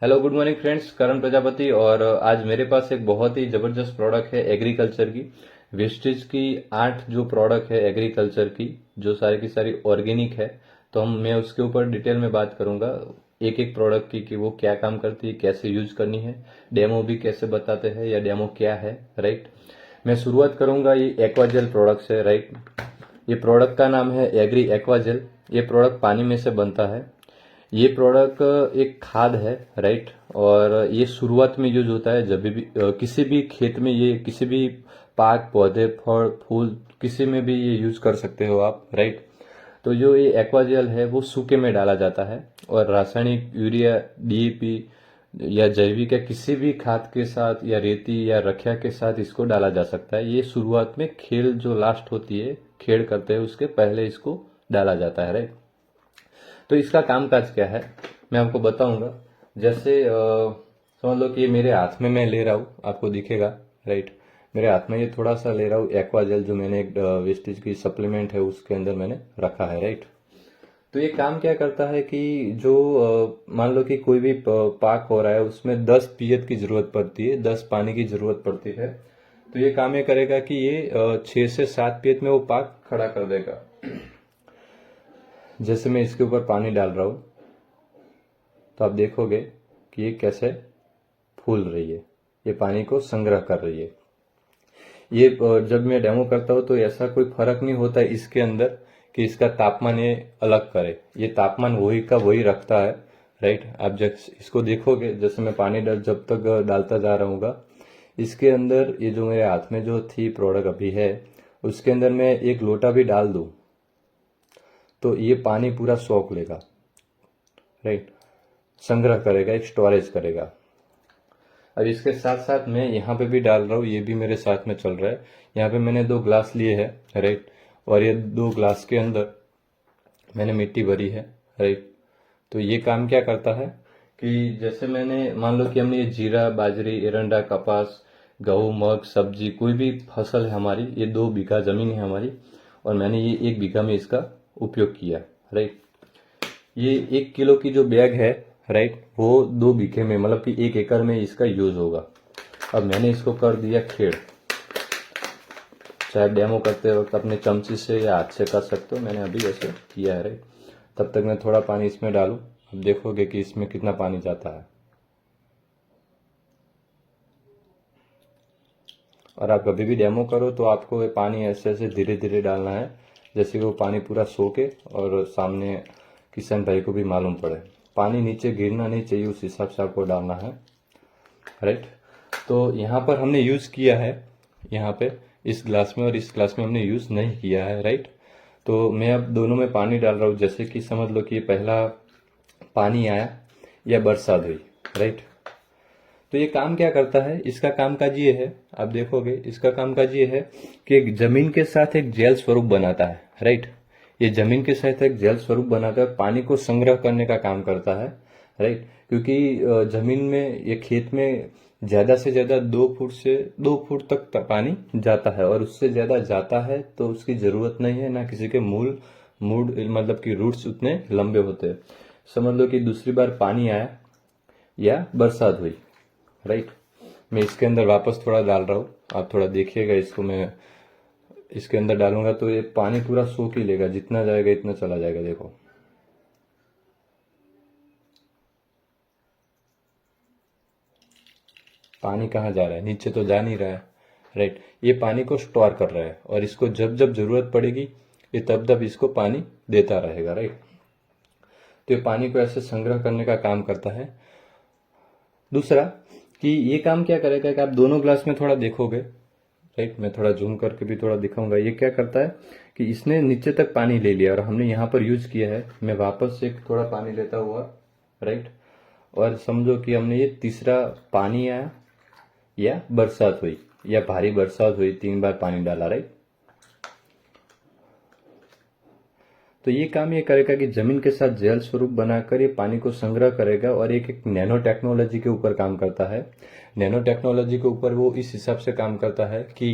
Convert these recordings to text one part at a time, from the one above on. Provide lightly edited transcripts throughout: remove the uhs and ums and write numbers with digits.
Hello good morning friends, करण प्रजापति। और आज मेरे पास एक बहुत ही ज़बरदस्त प्रोडक्ट है एग्रीकल्चर की। वेस्टेज की 8 जो प्रोडक्ट है एग्रीकल्चर की, जो सारी की सारी ऑर्गेनिक है। तो मैं उसके ऊपर डिटेल में बात करूंगा एक एक प्रोडक्ट की कि वो क्या काम करती है, कैसे यूज करनी है, डेमो भी कैसे बताते हैं या डेमो क्या है। राइट, मैं शुरुआत करूंगा ये एक्वाजेल प्रोडक्ट से। राइट, ये प्रोडक्ट का नाम है एग्री एक्वाजेल। ये प्रोडक्ट पानी में से बनता है। ये प्रोडक्ट एक खाद है। राइट, और ये शुरुआत में यूज होता है जब भी किसी भी खेत में, ये किसी भी पाक पौधे फल फूल किसी में भी ये यूज कर सकते हो आप। राइट, तो जो ये एक्वाजेल है वो सूखे में डाला जाता है और रासायनिक यूरिया, डीएपी या जैविक या किसी भी खाद के साथ या रेती या रखिया के साथ इसको डाला जा सकता है। ये शुरुआत में खेल जो लास्ट होती है, खेड़ करते हैं उसके पहले इसको डाला जाता है। राइट, तो इसका कामकाज क्या है मैं आपको बताऊंगा। जैसे समझ लो कि ये मेरे हाथ में मैं ले रहा हूँ, आपको दिखेगा। राइट, मेरे हाथ में ये थोड़ा सा ले रहा हूँ एक्वाजेल, जो मैंने एक वेस्टेज की सप्लीमेंट है उसके अंदर मैंने रखा है। राइट, तो ये काम क्या करता है कि जो मान लो कि कोई भी पाक हो रहा है उसमें 10 पीएच की जरूरत पड़ती है, 10 पानी की जरूरत पड़ती है। तो ये काम ये करेगा कि ये 6 से 7 पीएच में वो पाक खड़ा कर देगा। जैसे मैं इसके ऊपर पानी डाल रहा हूं तो आप देखोगे कि ये कैसे फूल रही है, ये पानी को संग्रह कर रही है। ये जब मैं डेमो करता हूं तो ऐसा कोई फर्क नहीं होता है इसके अंदर कि इसका तापमान ये अलग करे, ये तापमान वही का वही रखता है। राइट, आप जब इसको देखोगे, जैसे मैं पानी जब तक डालता जा रहा हूँ, इसके अंदर ये जो मेरे हाथ में जो थी प्रोडक्ट अभी है, उसके अंदर मैं एक लोटा भी डाल दूं तो ये पानी पूरा सोख लेगा। राइट, संग्रह करेगा, एक स्टोरेज करेगा। अब इसके साथ साथ मैं यहाँ पे भी डाल रहा हूँ, ये भी मेरे साथ में चल रहा है। यहाँ पे मैंने 2 ग्लास लिए हैं। राइट, और ये 2 ग्लास के अंदर मैंने मिट्टी भरी है। राइट, तो ये काम क्या करता है कि जैसे मैंने मान लो कि हमने ये जीरा, बाजरी, एरंडा, कपास, गेहूं, मग, सब्जी कोई भी फसल है हमारी, ये 2 बीघा जमीन है हमारी और मैंने ये 1 बीघा में इसका उपयोग किया। राइट, ये 1 किलो की जो बैग है, राइट, वो 2 बीघे में मतलब कि 1 एकड़ में इसका यूज होगा। अब मैंने इसको कर दिया खेड़। चाहे डेमो करते वक्त अपने चमची से या हाथ से कर सकते हो, मैंने अभी ऐसे किया है। राइट, तब तक मैं थोड़ा पानी इसमें डालूं। अब देखोगे कि इसमें कितना पानी जाता है। और आप कभी भी डेमो करो तो आपको ये पानी ऐसे ऐसे धीरे धीरे डालना है, जैसे कि वो पानी पूरा सोखे और सामने किसान भाई को भी मालूम पड़े। पानी नीचे गिरना नहीं चाहिए, उस हिसाब से आपको डालना है। राइट, तो यहाँ पर हमने यूज किया है, यहाँ पे इस ग्लास में और इस ग्लास में हमने यूज नहीं किया है। राइट, तो मैं अब दोनों में पानी डाल रहा हूँ। जैसे कि समझ लो कि पहला पानी आया या बरसात हुई। राइट, तो ये काम क्या करता है, इसका कामकाज ये है, आप देखोगे इसका कामकाज ये है कि एक जमीन के साथ एक जेल स्वरूप बनाता है। राइट, ये जमीन के साथ एक जेल स्वरूप बनाता है, पानी को संग्रह करने का काम करता है। राइट, क्योंकि जमीन में, ये खेत में ज्यादा से ज्यादा 2 फुट से 2 फुट तक पानी जाता है और उससे ज्यादा जाता है तो उसकी जरूरत नहीं है। ना किसी के मूल मूड मतलब कि रूट्स उतने लंबे होते हैं। समझ लो कि दूसरी बार पानी आया या बरसात हुई। राइट, मैं इसके अंदर वापस थोड़ा डाल रहा हूँ, आप थोड़ा देखिएगा। इसको मैं इसके अंदर डालूंगा तो ये पानी पूरा सोख ही लेगा, जितना जाएगा इतना चला जाएगा। देखो, पानी कहाँ जा रहा है, नीचे तो जा नहीं रहा है। राइट, ये पानी को स्टोर कर रहा है और इसको जब जब जरूरत पड़ेगी ये तब तब इसको पानी देता रहेगा। राइट, तो ये पानी को ऐसे संग्रह करने का काम करता है। दूसरा कि ये काम क्या करेगा कि आप दोनों ग्लास में थोड़ा देखोगे। राइट, मैं थोड़ा जूम करके भी थोड़ा दिखाऊंगा। ये क्या करता है कि इसने नीचे तक पानी ले लिया और हमने यहाँ पर यूज किया है। मैं वापस से थोड़ा पानी लेता हुआ। राइट, और समझो कि हमने ये तीसरा पानी आया या बरसात हुई या भारी बरसात हुई, 3 बार पानी डाला। राइट, तो ये काम ये करेगा कि जमीन के साथ जेल स्वरूप बनाकर ये पानी को संग्रह करेगा और एक नैनो टेक्नोलॉजी के ऊपर काम करता है। नैनो टेक्नोलॉजी के ऊपर वो इस हिसाब से काम करता है कि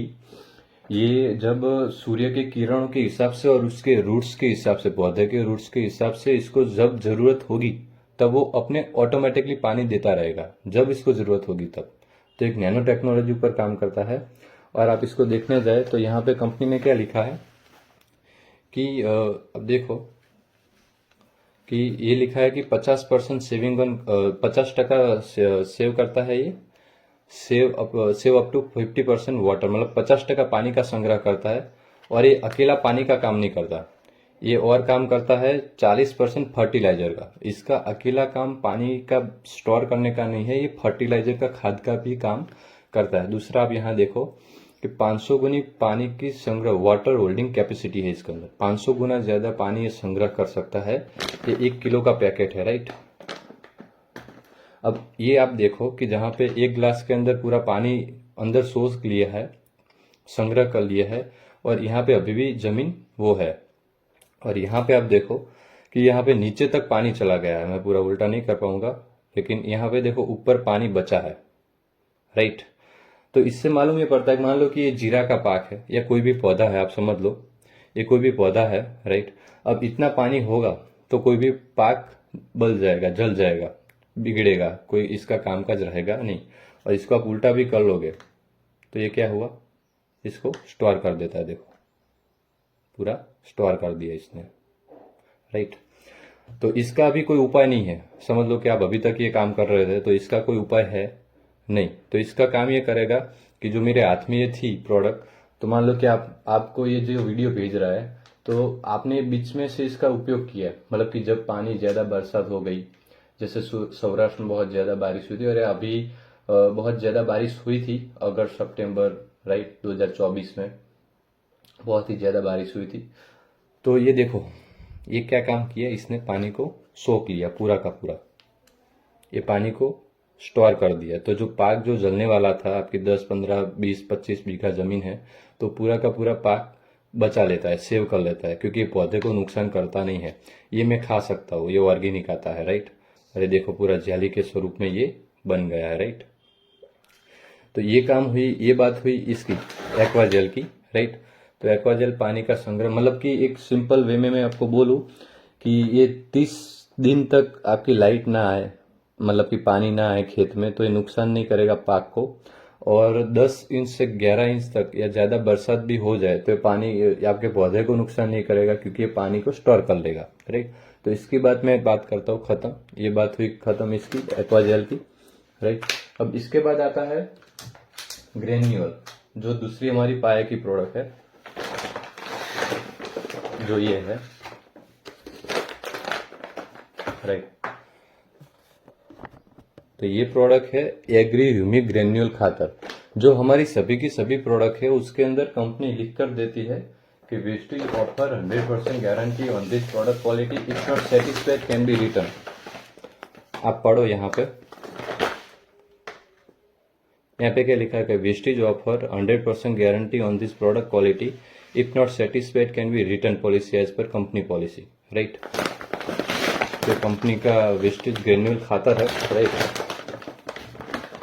ये जब सूर्य के किरणों के हिसाब से और उसके रूट्स के हिसाब से, पौधे के रूट्स के हिसाब से इसको जब जरूरत होगी तब वो अपने ऑटोमेटिकली पानी देता रहेगा जब इसको जरूरत होगी तब। तो एक नैनो टेक्नोलॉजी पर काम करता है। और आप इसको देखने जाए तो यहाँ पे कंपनी ने क्या लिखा है कि अब देखो कि ये लिखा है कि 50% सेविंग ऑन 50% सेव करता है ये, सेव अप टू 50% वाटर, मतलब 50% पानी का संग्रह करता है। और ये अकेला पानी का काम नहीं करता, ये और काम करता है 40% फर्टिलाइजर का। इसका अकेला काम पानी का स्टोर करने का नहीं है, ये फर्टिलाइजर का, खाद का भी काम करता है। दूसरा आप यहाँ देखो कि 500 गुनी पानी की संग्रह, वाटर होल्डिंग कैपेसिटी है इसके अंदर। 500 गुना ज्यादा पानी ये संग्रह कर सकता है। ये 1 किलो का पैकेट है, राइट। अब ये आप देखो कि जहां पे 1 गिलास के अंदर पूरा पानी अंदर सोख लिया है, संग्रह कर लिया है, और यहाँ पे अभी भी जमीन वो है। और यहाँ पे आप देखो कि यहाँ पे नीचे तक पानी चला गया है। मैं पूरा उल्टा नहीं कर पाऊंगा, लेकिन यहाँ पे देखो ऊपर पानी बचा है, राइट। तो इससे मालूम ये पड़ता है कि मान लो कि ये जीरा का पाक है या कोई भी पौधा है, आप समझ लो ये कोई भी पौधा है, राइट। अब इतना पानी होगा तो कोई भी पाक बल जाएगा, जल जाएगा, बिगड़ेगा, कोई इसका कामकाज रहेगा नहीं। और इसको आप उल्टा भी कर लोगे तो ये क्या हुआ, इसको स्टोर कर देता है। देखो पूरा स्टोर कर दिया इसने, राइट। तो इसका अभी कोई उपाय नहीं है। समझ लो कि आप अभी तक ये काम कर रहे थे तो इसका कोई उपाय है नहीं। तो इसका काम ये करेगा कि जो मेरे हाथ में ये थी प्रोडक्ट, तो मान लो कि आपको ये जो वीडियो भेज रहा है तो आपने बीच में से इसका उपयोग किया, मतलब कि जब पानी ज्यादा बरसात हो गई, जैसे सौराष्ट्र में बहुत ज्यादा बारिश हुई थी, और अभी बहुत ज्यादा बारिश हुई थी अगस्त सितंबर, राइट, 2024 में बहुत ही ज्यादा बारिश हुई थी। तो ये देखो ये क्या काम किया, इसने पानी को सोख लिया पूरा का पूरा, ये पानी को स्टोर कर दिया। तो जो पाक जो जलने वाला था, आपकी 10, 15, 20, 25 बीघा जमीन है, तो पूरा का पूरा पाक बचा लेता है, सेव कर लेता है, क्योंकि ये पौधे को नुकसान करता नहीं है। ये मैं खा सकता हूँ, ये ऑर्गेनिक आता है, राइट। अरे देखो पूरा जाली के स्वरूप में ये बन गया है, राइट। तो ये काम हुई, ये बात हुई इसकी एक्वाजेल की, राइट। तो एक्वाजेल पानी का संग्रह, मतलब कि एक सिंपल वे में मैं आपको बोलूं कि ये 30 दिन तक आपकी लाइट ना आए, मतलब कि पानी ना आए खेत में, तो ये नुकसान नहीं करेगा पाक को। और 10 इंच से 11 इंच तक या ज्यादा बरसात भी हो जाए तो ये पानी आपके पौधे को नुकसान नहीं करेगा, क्योंकि ये पानी को स्टोर कर लेगा, राइट। तो इसकी बात मैं बात करता हूँ खत्म, ये बात हुई खत्म इसकी एक्वाजेल की, राइट। अब इसके बाद आता है ग्रेन्यूल, जो दूसरी हमारी पाया की प्रोडक्ट है, जो ये है, राइट। तो ये प्रोडक्ट है एग्री ह्यूमिक ग्रेन्यूल खातर। जो हमारी सभी की सभी प्रोडक्ट है उसके अंदर कंपनी लिख कर देती है कि wastage offer 100% guarantee on this product quality, if not satisfied can be return. आप पढ़ो यहाँ पे क्या लिखा है, wastage offer 100% guarantee on this product quality, if not satisfied can be return policy as per company policy, right. तो company का wastage granule खातर है, राइट।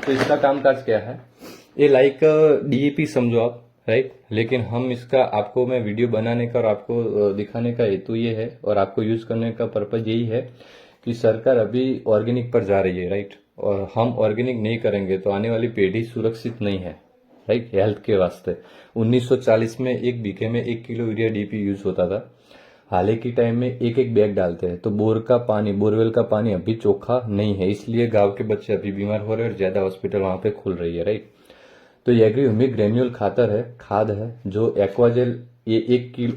तो इसका कामकाज क्या है, ये लाइक डीएपी समझो आप, राइट। लेकिन हम इसका आपको मैं वीडियो बनाने का और आपको दिखाने का हेतु ये है, और आपको यूज करने का पर्पज यही है कि सरकार अभी ऑर्गेनिक पर जा रही है, राइट। और हम ऑर्गेनिक नहीं करेंगे तो आने वाली पीढ़ी सुरक्षित नहीं है, राइट, हेल्थ के वास्ते। 1940 में 1 बीघे में 1 किलो यूरिया डीपी यूज होता था। हाल ही के टाइम में एक एक बैग डालते हैं। तो बोरवेल का पानी अभी चोखा नहीं है, इसलिए गांव के बच्चे अभी बीमार हो रहे हैं और ज्यादा हॉस्पिटल वहां पे खुल रही है, राइट। तो ये एग्री ह्यूमिक ग्रेन्यूल खातर है, खाद है, जो एक्वाजेल, ये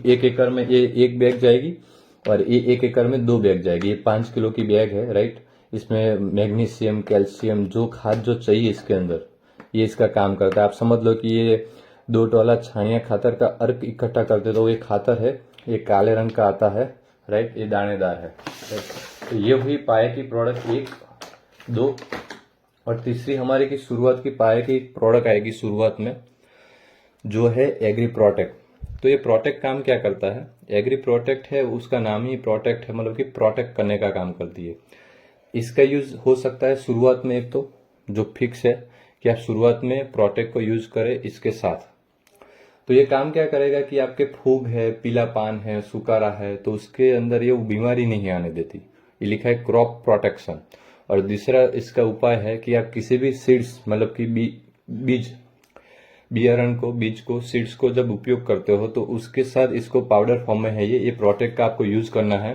1 एकड़ में ये 1 बैग जाएगी, और ये 1 एकड़ में 2 बैग जाएगी। ये 5 किलो की बैग है, राइट। इसमें मैग्नीशियम, कैल्शियम, जो खाद जो चाहिए इसके अंदर, ये इसका काम करता है। आप समझ लो कि ये 2 टोला छानिया खातर का अर्क इकट्ठा करते, तो ये खातर है, ये काले रंग का आता है, राइट, ये दानेदार है, राइट। तो ये हुई पाया की प्रोडक्ट 1, 2, और तीसरी हमारे की शुरुआत की पाया की प्रोडक्ट आएगी शुरुआत में, जो है एग्री प्रोटेक्ट। तो ये प्रोटेक्ट काम क्या करता है, एग्री प्रोटेक्ट है, उसका नाम ही प्रोटेक्ट है, मतलब कि प्रोटेक्ट करने का काम करती है। इसका यूज हो सकता है शुरुआत में, एक तो जो फिक्स है कि आप शुरुआत में प्रोटेक्ट को यूज करें इसके साथ। तो ये काम क्या करेगा कि आपके फूग है, पीला पान है, सुकारा है, तो उसके अंदर ये बीमारी नहीं आने देती, ये लिखा है क्रॉप प्रोटेक्शन। और दूसरा इसका उपाय है कि आप किसी भी सीड्स मतलब कि बीज बियारण को, बीज को, सीड्स को जब उपयोग करते हो तो उसके साथ इसको पाउडर फॉर्म में है ये प्रोटेक्ट का आपको यूज करना है।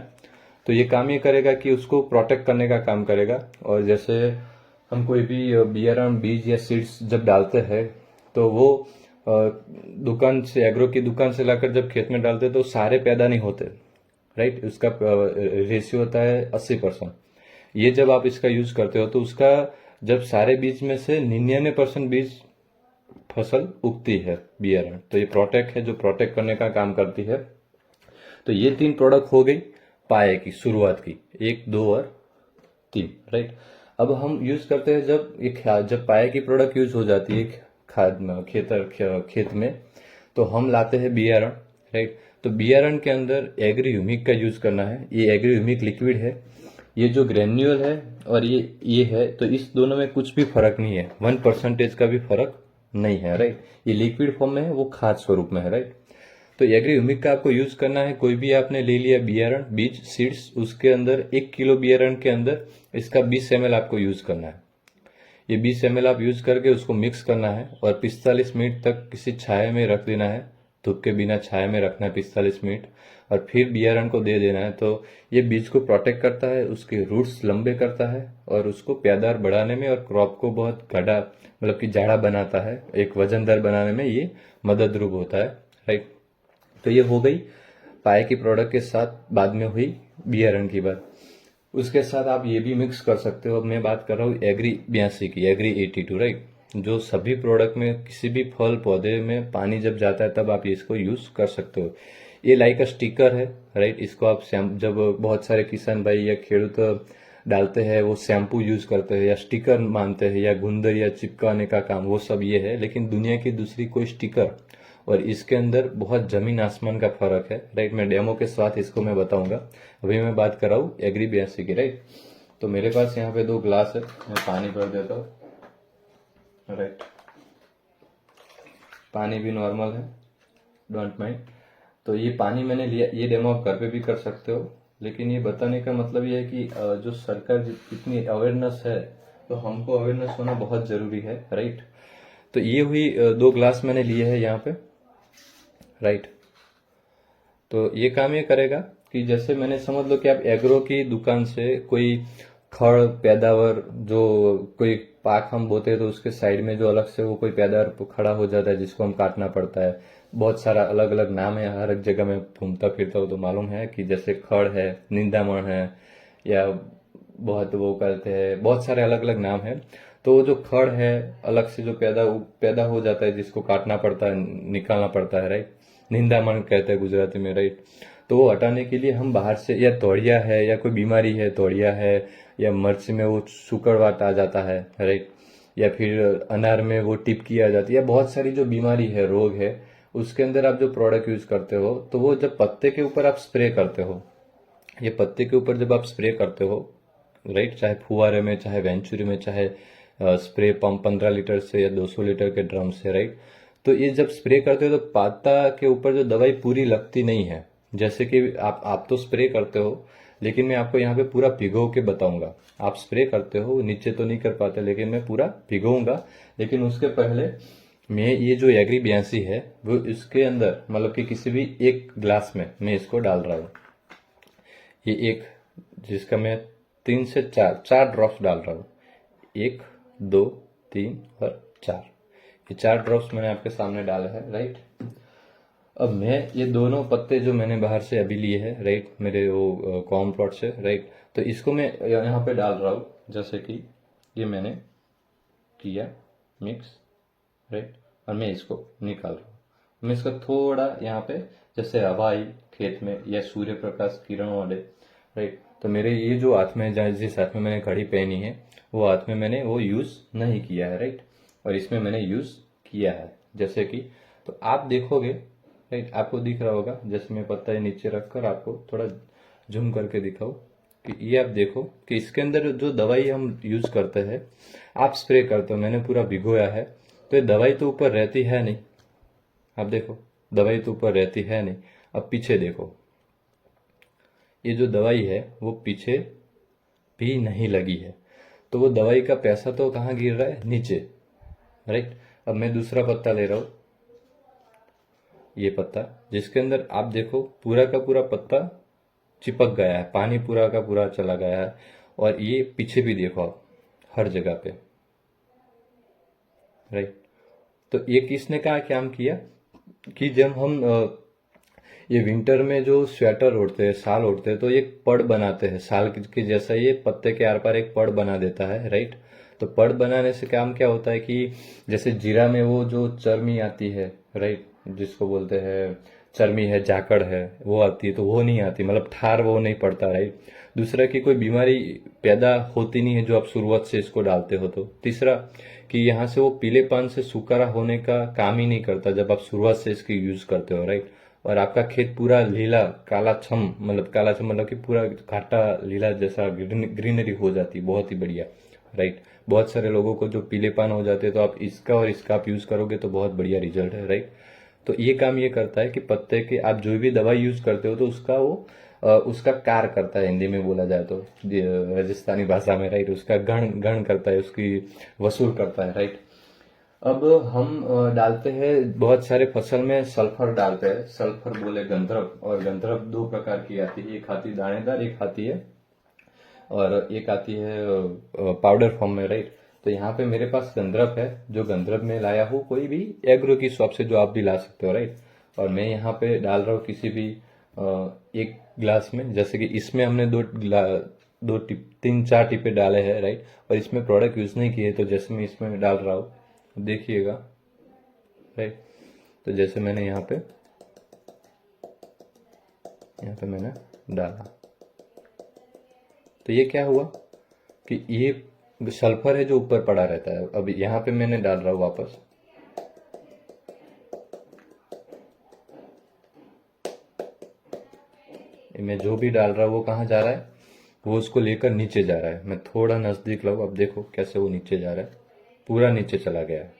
तो ये काम ये करेगा कि उसको प्रोटेक्ट करने का काम करेगा। और जैसे हम कोई भी बियारण, बीज या सीड्स जब डालते हैं तो वो दुकान से, एग्रो की दुकान से लाकर जब खेत में डालते हैं तो सारे पैदा नहीं होते, राइट। उसका रेशियो होता है 80%। ये जब आप इसका यूज करते हो तो उसका जब सारे बीज में से 99% बीज फसल उगती है बियारण। तो ये प्रोटेक्ट है, जो प्रोटेक्ट करने का काम करती है। तो ये 3 प्रोडक्ट हो गई पाए की, शुरुआत की, 1, 2 और 3, राइट। अब हम यूज करते हैं जब पाए की प्रोडक्ट यूज हो जाती है खाद में, खेत में, तो हम लाते हैं बियारण, राइट। तो बियारण के अंदर एग्री ह्यूमिक का यूज करना है। ये एग्री ह्यूमिक लिक्विड है, ये जो ग्रेन्यूल है और ये है, तो इस दोनों में कुछ भी फर्क नहीं है, 1% का भी फर्क नहीं है, राइट। ये लिक्विड फॉर्म में है, वो खाद स्वरूप में है, राइट। तो एग्री ह्यूमिक का आपको यूज करना है। कोई भी आपने ले लिया बियारण, बीज, सीड्स, उसके अंदर 1 किलो बियारण के अंदर इसका 20 ml आपको यूज करना है। ये 20 ml आप यूज करके उसको मिक्स करना है और 45 मिनट तक किसी छाया में रख देना है। धूप के बिना छाया में रखना है 45 मिनट, और फिर बियारण को दे देना है। तो ये बीज को प्रोटेक्ट करता है, उसके रूट्स लंबे करता है और उसको पैदावार बढ़ाने में और क्रॉप को बहुत गड़ा मतलब कि जाड़ा बनाता है, एक वजनदार बनाने में ये मदद रूप होता है, राइट। तो ये हो गई पाए की प्रोडक्ट के साथ बाद में हुई बियारण की बात। उसके साथ आप ये भी मिक्स कर सकते हो। अब मैं बात कर रहा हूँ एग्री 82 की, एग्री 82, राइट। जो सभी प्रोडक्ट में, किसी भी फल पौधे में पानी जब जाता है तब आप इसको यूज कर सकते हो। ये लाइक अ स्टिकर है, राइट। इसको आप जब बहुत सारे किसान भाई या खेडूत डालते हैं, वो शैम्पू यूज करते हैं या स्टिकर मानते हैं या गुंदर या चिपकाने का काम, वो सब ये है। लेकिन दुनिया की दूसरी कोई स्टिकर और इसके अंदर बहुत जमीन आसमान का फर्क है, राइट। मैं डेमो के साथ इसको मैं बताऊंगा। अभी मैं बात कर रहा हूँ एग्री 82 की, राइट। तो मेरे पास यहाँ पे 2 ग्लास है, मैं पानी भर देता हूँ, राइट। पानी भी नॉर्मल है, डोंट माइंड। तो ये पानी मैंने लिया, ये डेमो आप घर पे भी कर सकते हो। लेकिन ये बताने का मतलब ये है कि जो सरकार इतनी अवेयरनेस है, तो हमको अवेयरनेस होना बहुत जरूरी है, राइट। तो ये हुई 2 ग्लास मैंने लिए हैं यहाँ पे, राइट। तो ये काम ये करेगा कि जैसे मैंने, समझ लो कि आप एग्रो की दुकान से कोई खड़ पैदावार, जो कोई पाक हम बोते हैं तो उसके साइड में जो अलग से वो कोई पैदावार खड़ा हो जाता है जिसको हम काटना पड़ता है। बहुत सारा अलग अलग नाम है, हर एक जगह में घूमता फिरता हूँ तो मालूम है कि जैसे खड़ है, निंदामण है, या बहुत वो करते हैं, बहुत सारे अलग अलग नाम है। तो जो खड़ है अलग से जो पैदा हो जाता है, जिसको काटना पड़ता है, निकालना पड़ता है, राइट। निंदामण कहते हैं गुजराती में, राइट। तो वो हटाने के लिए हम बाहर से, या तोड़िया है या कोई बीमारी है, तोड़िया है, या मिर्च में वो सुकड़वाट आ जाता है, राइट। या फिर अनार में वो टिपकी आ जाती है, या बहुत सारी जो बीमारी है, रोग है, उसके अंदर आप जो प्रोडक्ट यूज करते हो, तो वो जब पत्ते के ऊपर आप स्प्रे करते हो, ये पत्ते के ऊपर जब आप स्प्रे करते हो, राइट, चाहे फुहारे में, चाहे वेंचुरी में, चाहे स्प्रे पंप 15 लीटर से या 200 लीटर के ड्रम से, राइट। तो ये जब स्प्रे करते हो तो पत्ता के ऊपर जो दवाई पूरी लगती नहीं है। जैसे कि आप तो स्प्रे करते हो, लेकिन मैं आपको यहाँ पे पूरा भिगो के बताऊंगा। आप स्प्रे करते हो, नीचे तो नहीं कर पाते, लेकिन मैं पूरा भिगोऊंगा। लेकिन उसके पहले मैं ये जो एग्री 82 है वो इसके अंदर, मतलब कि किसी भी एक ग्लास में मैं इसको डाल रहा हूँ। ये एक, जिसका मैं 3 से 4 ड्रॉप्स डाल रहा हूँ। 1, 2, 3 और 4, ये 4 ड्रॉप्स मैंने आपके सामने डाले हैं, राइट। अब मैं ये दोनों पत्ते जो मैंने बाहर से अभी लिए हैं, राइट, मेरे वो कॉम प्लॉट से, राइट, तो इसको मैं यहाँ पे डाल रहा हूँ। जैसे कि ये मैंने किया मिक्स, राइट, और मैं इसको निकाल रहा हूँ। मैं इसका थोड़ा यहाँ पे, जैसे हवा आई खेत में या सूर्य प्रकाश किरणों वाले, राइट, तो मेरे ये जो हाथ में, जिस हाथ में मैंने घड़ी पहनी है, वो हाथ में मैंने वो यूज नहीं किया है, राइट, और इसमें मैंने यूज किया है। जैसे कि, तो आप देखोगे, राइट, आपको दिख रहा होगा, जैसे मैं पत्ता नीचे रखकर आपको थोड़ा जूम करके दिखाऊं कि ये आप देखो कि इसके अंदर जो दवाई हम यूज करते हैं, आप स्प्रे करते हो, मैंने पूरा भिगोया है, तो ये दवाई तो ऊपर रहती है नहीं। आप देखो, दवाई तो ऊपर रहती है नहीं। अब पीछे देखो, ये जो दवाई है वो पीछे भी नहीं लगी है, तो वो दवाई का पैसा तो कहाँ गिर रहा है, नीचे, राइट। अब मैं दूसरा पत्ता ले रहा हूँ, ये पत्ता, जिसके अंदर आप देखो पूरा का पूरा पत्ता चिपक गया है, पानी पूरा का पूरा चला गया है, और ये पीछे भी देखो आप, हर जगह पे, राइट। तो ये किसने कहा काम किया कि जब हम ये विंटर में जो स्वेटर ओढ़ते हैं, शाल ओढ़ते हैं, तो एक पड़ बनाते हैं शाल के जैसा, ये पत्ते के आर पार एक पड़ बना देता है, राइट। तो पड़ बनाने से काम क्या होता है कि जैसे जीरा में वो जो चर्मी आती है, राइट, जिसको बोलते हैं चर्मी है, जाकड़ है, वो आती है, तो वो नहीं आती, मतलब ठार वो नहीं पड़ता, राइट। दूसरा कि कोई बीमारी पैदा होती नहीं है जो आप शुरुआत से इसको डालते हो। तो तीसरा कि यहाँ से वो पीलेपन से सुखारा होने का काम ही नहीं करता जब आप शुरुआत से इसकी यूज करते हो, राइट। और आपका खेत पूरा लीला काला छम, मतलब काला छम मतलब कि पूरा घाटा लीला जैसा ग्रीनरी हो जाती, बहुत ही बढ़िया, राइट। बहुत सारे लोगों को जो पीलेपन हो जाते हैं, तो आप इसका और इसका आप यूज करोगे तो बहुत बढ़िया रिजल्ट है, राइट। तो ये काम ये करता है कि पत्ते के आप जो भी दवाई यूज करते हो तो उसका वो उसका कार करता है, हिंदी में बोला जाए तो राजस्थानी भाषा में, राइट, उसका गण गण करता है, उसकी वसूल करता है, राइट। अब हम डालते हैं बहुत सारे फसल में सल्फर डालते हैं, सल्फर बोले गंधरव, और गंधरव दो प्रकार की आती है, एक आती है दानेदार, एक आती है और एक आती है पाउडर फॉर्म में, राइट। तो यहाँ पे मेरे पास गंधरव है, जो गंधरव में लाया हूँ कोई भी एग्रो की शॉप से, जो आप भी ला सकते हो, राइट। और मैं यहाँ पे डाल रहा हूँ किसी भी एक गिलास में, जैसे कि इसमें हमने दो टिप 3-4 टिपे डाले हैं, राइट। और इसमें प्रोडक्ट यूज नहीं किए, तो जैसे मैं इसमें डाल रहा हूँ देखिएगा, राइट। तो जैसे मैंने यहाँ पे मैंने डाला, तो ये क्या हुआ कि ये सल्फर है जो ऊपर पड़ा रहता है। अब यहाँ पे मैंने डाल रहा हूँ वापस, मैं जो भी डाल रहा हूँ वो कहाँ जा रहा है, वो उसको लेकर नीचे जा रहा है। मैं थोड़ा नजदीक लाऊं, अब देखो कैसे वो नीचे जा रहा है, पूरा नीचे चला गया है,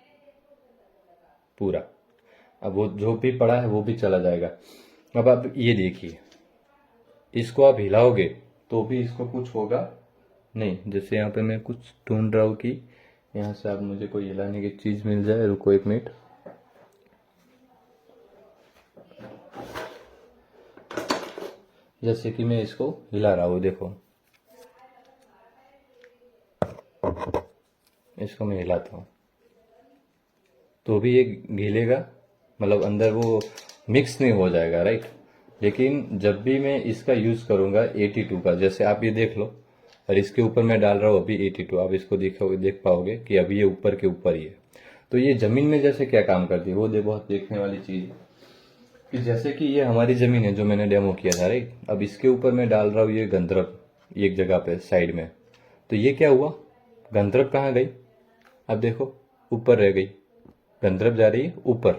पूरा। अब वो जो भी पड़ा है वो भी चला जाएगा। अब आप ये देखिए, इसको आप हिलाओगे तो भी इसको कुछ होगा नहीं। जैसे यहाँ पे मैं कुछ ढूंढ रहा हूँ कि यहाँ से आप मुझे कोई हिलाने की चीज मिल जाए, रुको 1 मिनट। जैसे कि मैं इसको हिला रहा हूँ, देखो इसको मैं हिलाता हूँ तो भी ये गिलेगा, मतलब अंदर वो मिक्स नहीं हो जाएगा, राइट। लेकिन जब भी मैं इसका यूज करूंगा 82 का, जैसे आप ये देख लो, और इसके ऊपर मैं डाल रहा हूँ अभी 82, आप इसको देख पाओगे कि अभी ये ऊपर के ऊपर ही है। तो ये जमीन में जैसे क्या काम करती है वो बहुत देखने वाली चीज है कि जैसे कि ये हमारी जमीन है जो मैंने डेमो किया था, राइट। अब इसके ऊपर मैं डाल रहा हूँ ये गंधरव एक जगह पे साइड में, तो ये क्या हुआ, गंधरव कहाँ गई, अब देखो ऊपर रह गई, गंधरव जा रही है ऊपर,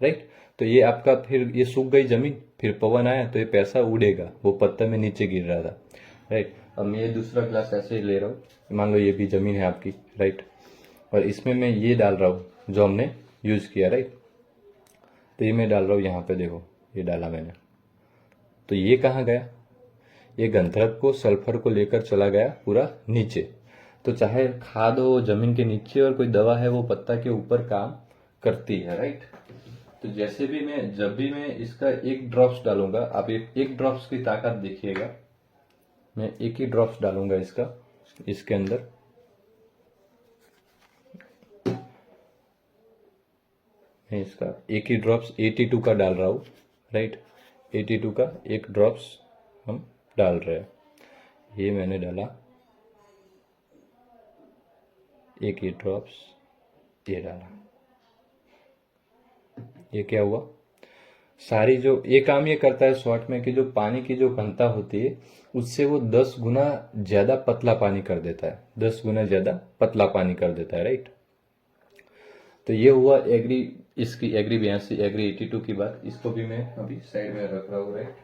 राइट। तो ये आपका फिर ये सूख गई जमीन, फिर पवन आया तो ये पैसा उड़ेगा, वो पत्ता में नीचे गिर रहा था, राइट। अब मैं ये दूसरा गिलास ऐसे ही ले रहा हूँ, मान लो ये भी जमीन है आपकी, राइट। और इसमें मैं ये डाल रहा हूँ जो हमने यूज किया, राइट। तो ये मैं डाल रहा हूँ यहाँ पे, देखो ये डाला मैंने, तो ये कहाँ गया, ये गंधरव को सल्फर को लेकर चला गया पूरा नीचे। तो चाहे खाद हो जमीन के नीचे और कोई दवा है वो पत्ता के ऊपर काम करती है, राइट। तो जैसे भी मैं जब भी मैं इसका 1 ड्रॉप्स डालूंगा, आप एक ड्रॉप्स की ताकत देखिएगा, मैं 1 ही ड्रॉप्स डालूंगा इसके अंदर, मैं इसका 1 ही ड्रॉप्स 82 का डाल रहा हूँ, राइट। 82 का 1 ड्रॉप्स हम डाल रहे हैं, ये मैंने डाला 1 ही ड्रॉप्स, ये डाला, ये क्या हुआ, सारी जो ये काम ये करता है शॉर्ट में कि जो पानी की जो घनता होती है उससे वो 10 गुना ज्यादा पतला पानी कर देता है, 10 गुना ज्यादा पतला पानी कर देता है, राइट। तो ये हुआ इसकी एग्री 82 एग्री 82 की बात, इसको भी मैं अभी साइड में रख रहा हूँ, राइट।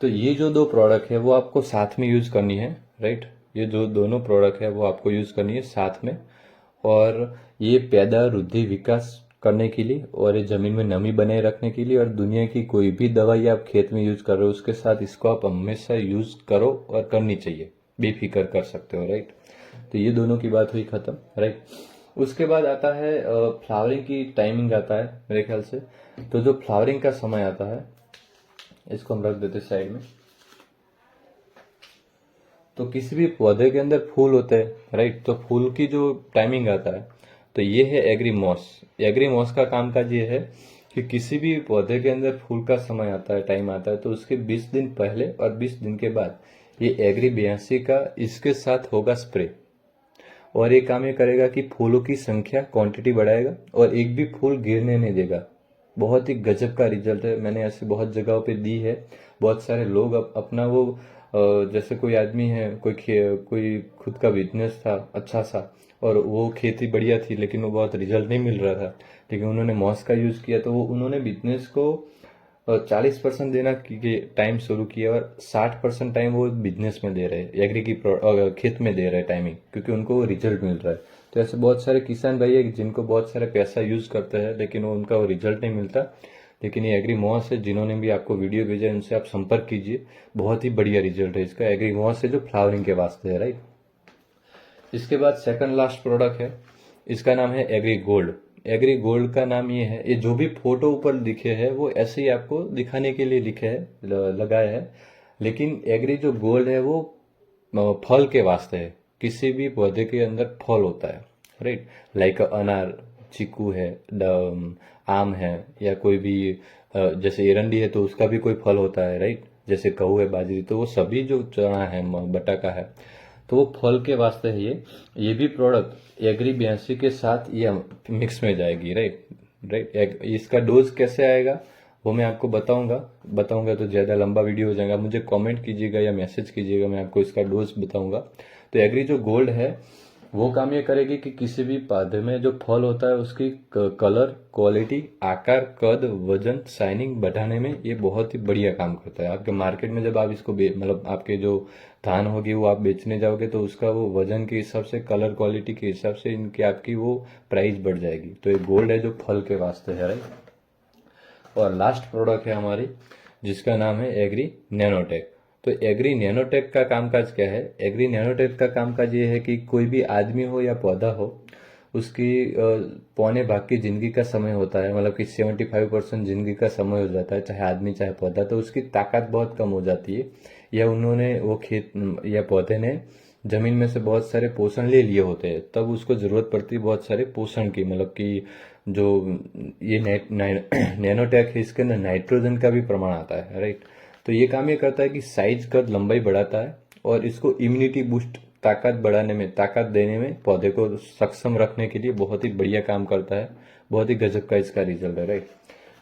तो ये जो 2 प्रोडक्ट है वो आपको साथ में यूज करनी है, राइट। ये जो दोनों प्रोडक्ट है वो आपको यूज करनी है साथ में, और ये पैदा वृद्धि विकास करने के लिए और ये जमीन में नमी बनाए रखने के लिए, और दुनिया की कोई भी दवाई आप खेत में यूज कर रहे हो उसके साथ इसको आप हमेशा यूज करो और करनी चाहिए, बेफिक्र कर सकते हो, राइट। तो ये दोनों की बात हुई खत्म, राइट। उसके बाद आता है फ्लावरिंग की टाइमिंग आता है मेरे ख्याल से। तो जो फ्लावरिंग का समय आता है, इसको हम रख देते साइड में। तो किसी भी पौधे के अंदर फूल होते हैं, राइट। तो फूल की जो टाइमिंग आता है, तो ये है एग्रीमॉस। एग्रीमॉस का कामकाज ये है कि किसी भी पौधे के अंदर फूल का समय आता है, टाइम आता है, तो उसके 20 दिन पहले और 20 दिन के बाद ये एग्री 82 का इसके साथ होगा स्प्रे। और ये काम ये करेगा कि फूलों की संख्या, क्वांटिटी बढ़ाएगा और एक भी फूल गिरने नहीं देगा। बहुत ही गजब का रिजल्ट है, मैंने ऐसे बहुत जगहों पे दी है। बहुत सारे लोग अपना वो जैसे कोई आदमी है, कोई खुद का बिजनेस था अच्छा सा, और वो खेती बढ़िया थी लेकिन वो बहुत रिजल्ट नहीं मिल रहा था, लेकिन उन्होंने मॉस का यूज किया तो वो उन्होंने बिजनेस को 40% देना टाइम शुरू किया और 60% टाइम वो बिजनेस में दे रहे हैं, एग्री की खेत में दे रहे हैं टाइमिंग, क्योंकि उनको वो रिजल्ट मिल रहा है। तो ऐसे बहुत सारे किसान भाई है जिनको बहुत सारे पैसा यूज करते हैं लेकिन वो उनका वो रिजल्ट नहीं मिलता। लेकिन ये एग्री मॉस है, जिन्होंने भी आपको वीडियो भेजा है उनसे आप संपर्क कीजिए, बहुत ही बढ़िया रिजल्ट है इसका। एग्री मॉस है जो फ्लावरिंग के वास्ते है, राइट। इसके बाद सेकंड लास्ट प्रोडक्ट है, इसका नाम है एग्री गोल्ड। एग्री गोल्ड का नाम ये है, ये जो भी फोटो ऊपर लिखे है वो ऐसे ही आपको दिखाने के लिए लिखे है, लगाया है। लेकिन एग्री जो गोल्ड है वो फल के वास्ते है। किसी भी पौधे के अंदर फल होता है, राइट। लाइक अनार, चीकू है, आम है, या कोई भी जैसे एरंडी है तो उसका भी कोई फल होता है, राइट। जैसे गहूँ है, बाजरी, तो वो सभी जो चना है, बटाका है, तो वो फल के वास्ते है। ये भी प्रोडक्ट एग्री 82 के साथ ये मिक्स में जाएगी, राइट। राइट, इसका डोज कैसे आएगा वो मैं आपको बताऊंगा तो ज़्यादा लंबा वीडियो हो जाएगा। मुझे कमेंट कीजिएगा या मैसेज कीजिएगा, मैं आपको इसका डोज बताऊंगा। तो एग्री जो गोल्ड है वो काम ये करेगी कि किसी भी पौधे में जो फल होता है उसकी कलर, क्वालिटी, आकार, कद, वजन, शाइनिंग बढ़ाने में ये बहुत ही बढ़िया काम करता है। आपके मार्केट में जब आप इसको मतलब आपके जो धान होगी वो आप बेचने जाओगे तो उसका वो वजन के हिसाब से, कलर क्वालिटी के हिसाब से इनकी आपकी वो प्राइस बढ़ जाएगी। तो ये गोल्ड है जो फल के वास्ते है, राइट। और लास्ट प्रोडक्ट है हमारी जिसका नाम है एग्री नैनोटेक। तो एग्री नैनोटेक का कामकाज क्या है? एग्री नैनोटेक का कामकाज ये है कि कोई भी आदमी हो या पौधा हो, उसकी पौने भाग की जिंदगी का समय होता है, मतलब कि 75% जिंदगी का समय हो जाता है, चाहे आदमी चाहे पौधा, तो उसकी ताकत बहुत कम हो जाती है। या उन्होंने वो खेत या पौधे ने जमीन में से बहुत सारे पोषण ले लिए होते हैं, तब उसको जरूरत पड़ती है बहुत सारे पोषण की, मतलब कि जो ये नैनोटेक है इसके अंदर नाइट्रोजन का भी प्रमाण आता है, राइट। तो ये काम ये करता है कि साइज, कद, लंबाई बढ़ाता है और इसको इम्यूनिटी बूस्ट, ताकत बढ़ाने में, ताकत देने में, पौधे को सक्षम रखने के लिए बहुत ही बढ़िया काम करता है। बहुत ही गजब का इसका रिजल्ट है, राइट।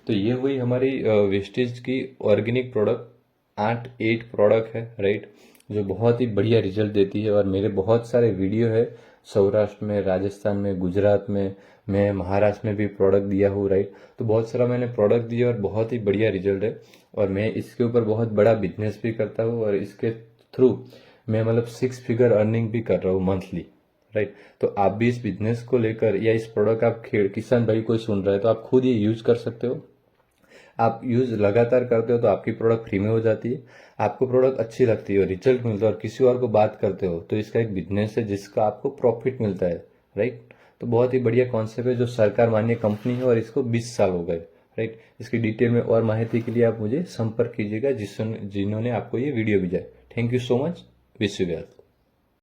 तो ये हुई हमारी वेस्टेज की ऑर्गेनिक प्रोडक्ट, 8 प्रोडक्ट है, राइट, जो बहुत ही बढ़िया रिजल्ट देती है। और मेरे बहुत सारे वीडियो है सौराष्ट्र में, राजस्थान में, गुजरात में, मैं महाराष्ट्र में भी प्रोडक्ट दिया हूँ, राइट। तो बहुत सारा मैंने प्रोडक्ट दिया और बहुत ही बढ़िया रिजल्ट है। और मैं इसके ऊपर बहुत बड़ा बिजनेस भी करता हूँ और इसके थ्रू मैं मतलब 6 फिगर अर्निंग भी कर रहा हूँ मंथली, राइट। तो आप भी इस बिजनेस को लेकर या इस प्रोडक्ट आप किसान भाई कोई सुन रहा है तो आप खुद ये यूज कर सकते हो। आप यूज लगातार करते हो तो आपकी प्रोडक्ट फ्री में हो जाती है, आपको प्रोडक्ट अच्छी लगती है और रिजल्ट मिलता है और किसी और को बात करते हो तो इसका एक बिजनेस है जिसका आपको प्रॉफिट मिलता है, राइट। तो बहुत ही बढ़िया कॉन्सेप्ट है जो सरकार मान्य कंपनी है और इसको 20 साल हो गए, राइट। इसकी डिटेल में और माहिती के लिए आप मुझे संपर्क कीजिएगा जिन्होंने आपको ये वीडियो भेजा है। Thank you so much, wish you well.